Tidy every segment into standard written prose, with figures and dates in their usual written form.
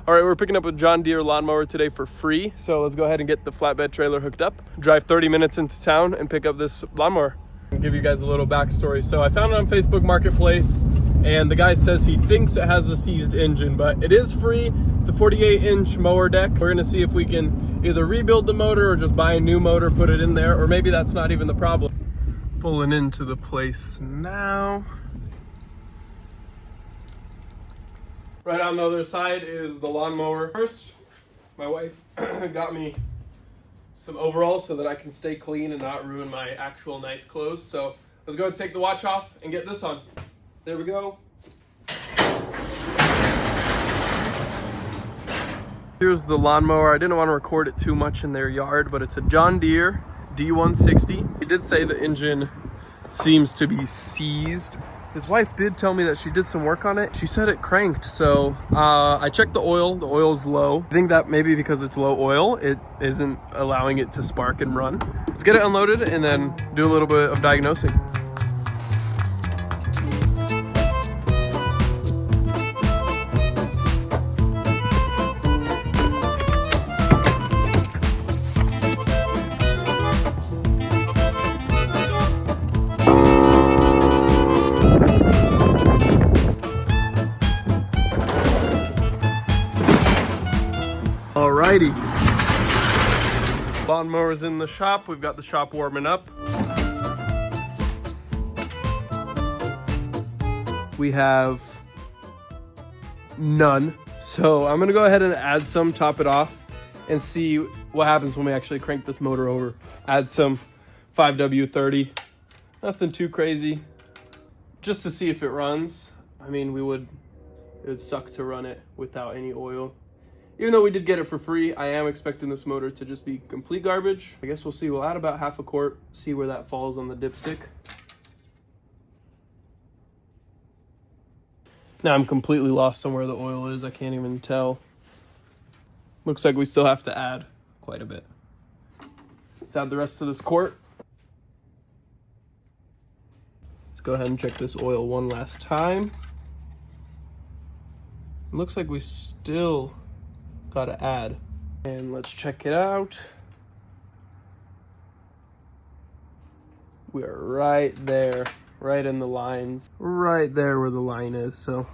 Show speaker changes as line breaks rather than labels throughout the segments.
All right, we're picking up a John Deere lawnmower today for free. So let's go ahead and get the flatbed trailer hooked up, drive 30 minutes into town and pick up this lawnmower. I'll give you guys a little backstory. So I found it on Facebook Marketplace and the guy says he thinks it has a seized engine, but it is free. It's a 48-inch mower deck. We're gonna see if we can either rebuild the motor or just buy a new motor, put it in there, or maybe that's not even the problem. Pulling into the place now. Right on the other side is the lawnmower. First, my wife got me some overalls so that I can stay clean and not ruin my actual nice clothes. So let's go ahead and take the watch off and get this on. There we go. Here's the lawnmower. I didn't want to record it too much in their yard, but it's a John Deere D160. He did say the engine seems to be seized. His wife did tell me that she did some work on it. She said it cranked, so I checked the oil. The oil's low. I think that maybe because it's low oil, it isn't allowing it to spark and run. Let's get it unloaded and then do a little bit of diagnosing. Alrighty. Lawnmower's in the shop. We've got the shop warming up. We have none. So I'm gonna go ahead and add some, top it off, and see what happens when we actually crank this motor over. Add some 5W30. Nothing too crazy. Just to see if it runs. I mean, it would suck to run it without any oil. Even though we did get it for free, I am expecting this motor to just be complete garbage. I guess we'll see. We'll add about half a quart, see where that falls on the dipstick. Now I'm completely lost on where the oil is. I can't even tell. Looks like we still have to add quite a bit. Let's add the rest of this quart. Let's go ahead and check this oil one last time. It looks like we still gotta add. And let's check it out. We are right there, right in the lines, right there where the line is. So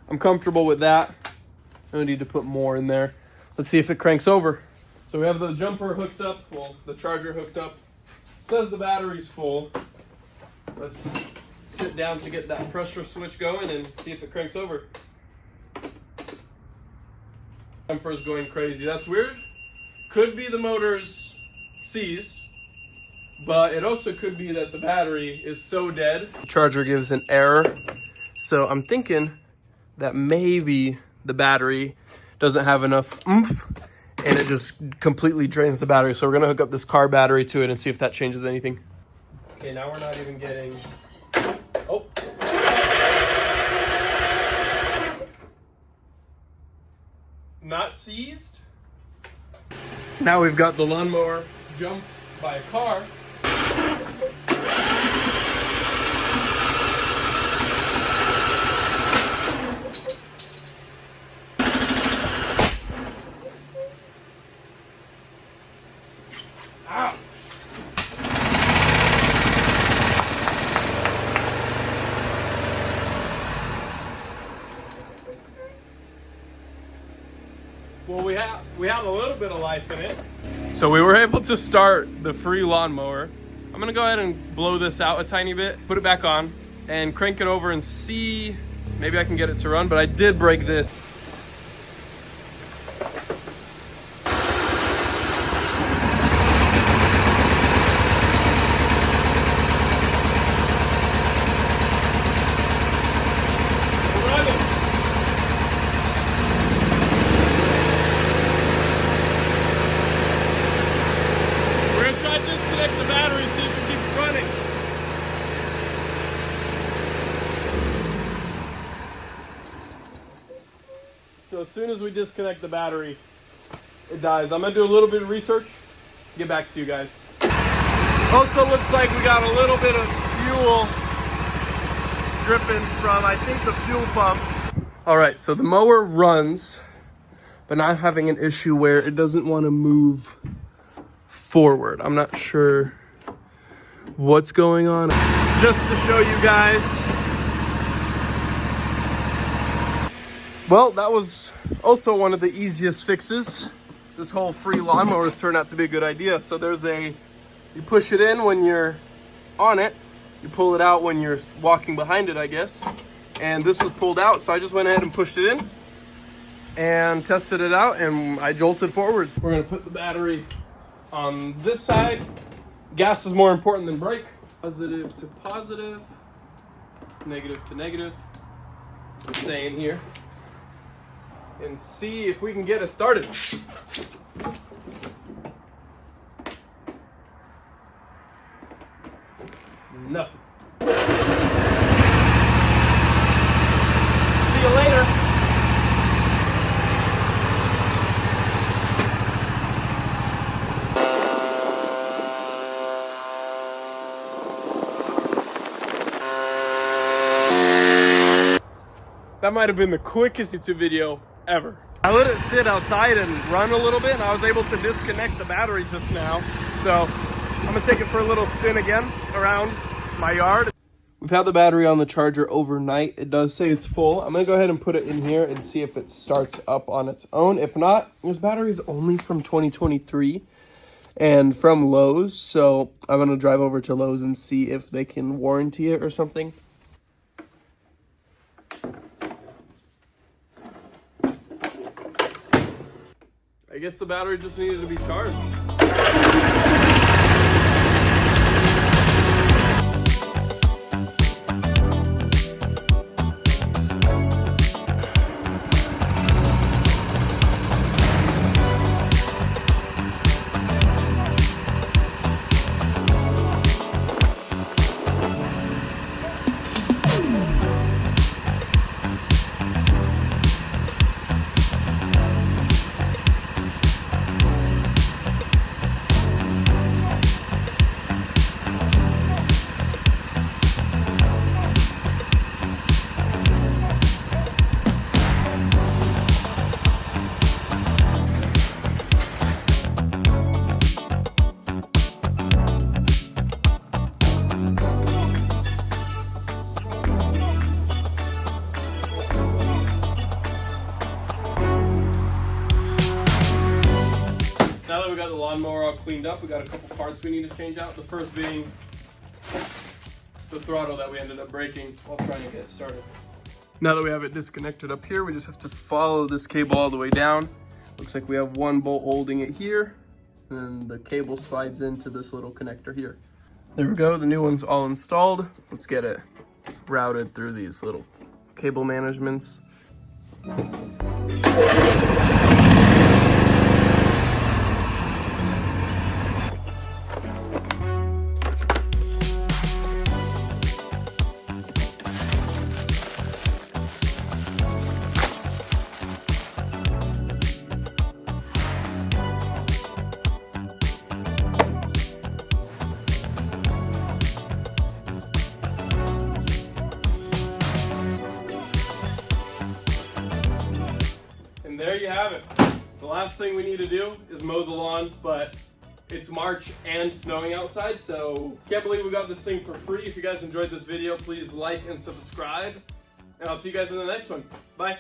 I'm comfortable with that. I need to put more in there. Let's see if it cranks over. So we have the jumper hooked up, well, the charger hooked up. It says the battery's full. Let's sit down to get that pressure switch going and see if it cranks over. Jumper's going crazy. That's weird. Could be the motor's seized, but it also could be that the battery is so dead. The charger gives an error. So I'm thinking that maybe the battery doesn't have enough oomph and it just completely drains the battery. So we're gonna hook up this car battery to it and see if that changes anything. Okay, now we're not even getting, oh. Not seized. Now we've got the lawnmower jumped by a car. Ouch. Well, we have a little bit of life in it. So we were able to start the free lawnmower. I'm gonna go ahead and blow this out a tiny bit, put it back on, and crank it over and see, maybe I can get it to run, but I did break this. Disconnect the battery, see if it keeps running. So as soon as we disconnect the battery, it dies. I'm gonna do a little bit of research, get back to you guys. Also looks like we got a little bit of fuel dripping from, I think, the fuel pump. All right, so the mower runs, but now I'm having an issue where it doesn't want to move forward. I'm not sure what's going on. Just to show you guys. Well, that was also one of the easiest fixes. This whole free lawnmower has turned out to be a good idea. So you push it in when you're on it, you pull it out when you're walking behind it, I guess. And this was pulled out, so I just went ahead and pushed it in and tested it out, and I jolted forwards. We're gonna put the battery on this side. Gas is more important than brake. Positive to positive, negative to negative. I'm saying here. And see if we can get it started. Nothing. See you later. That might have been the quickest YouTube video ever. I let it sit outside and run a little bit, and I was able to disconnect the battery just now. So I'm gonna take it for a little spin again around my yard. We've had the battery on the charger overnight. It does say it's full. I'm gonna go ahead and put it in here and see if it starts up on its own. If not, this battery is only from 2023 and from Lowe's. So I'm gonna drive over to Lowe's and see if they can warranty it or something. I guess the battery just needed to be charged. Now that we got the lawnmower all cleaned up, we got a couple parts we need to change out. The first being the throttle that we ended up breaking while trying to get it started. Now that we have it disconnected up here, we just have to follow this cable all the way down. Looks like we have one bolt holding it here, and the cable slides into this little connector here. There we go, the new one's all installed. Let's get it routed through these little cable managements. And there you have it. The last thing we need to do is mow the lawn, but it's March and snowing outside, so can't believe we got this thing for free. If you guys enjoyed this video, please like and subscribe, and I'll see you guys in the next one. Bye.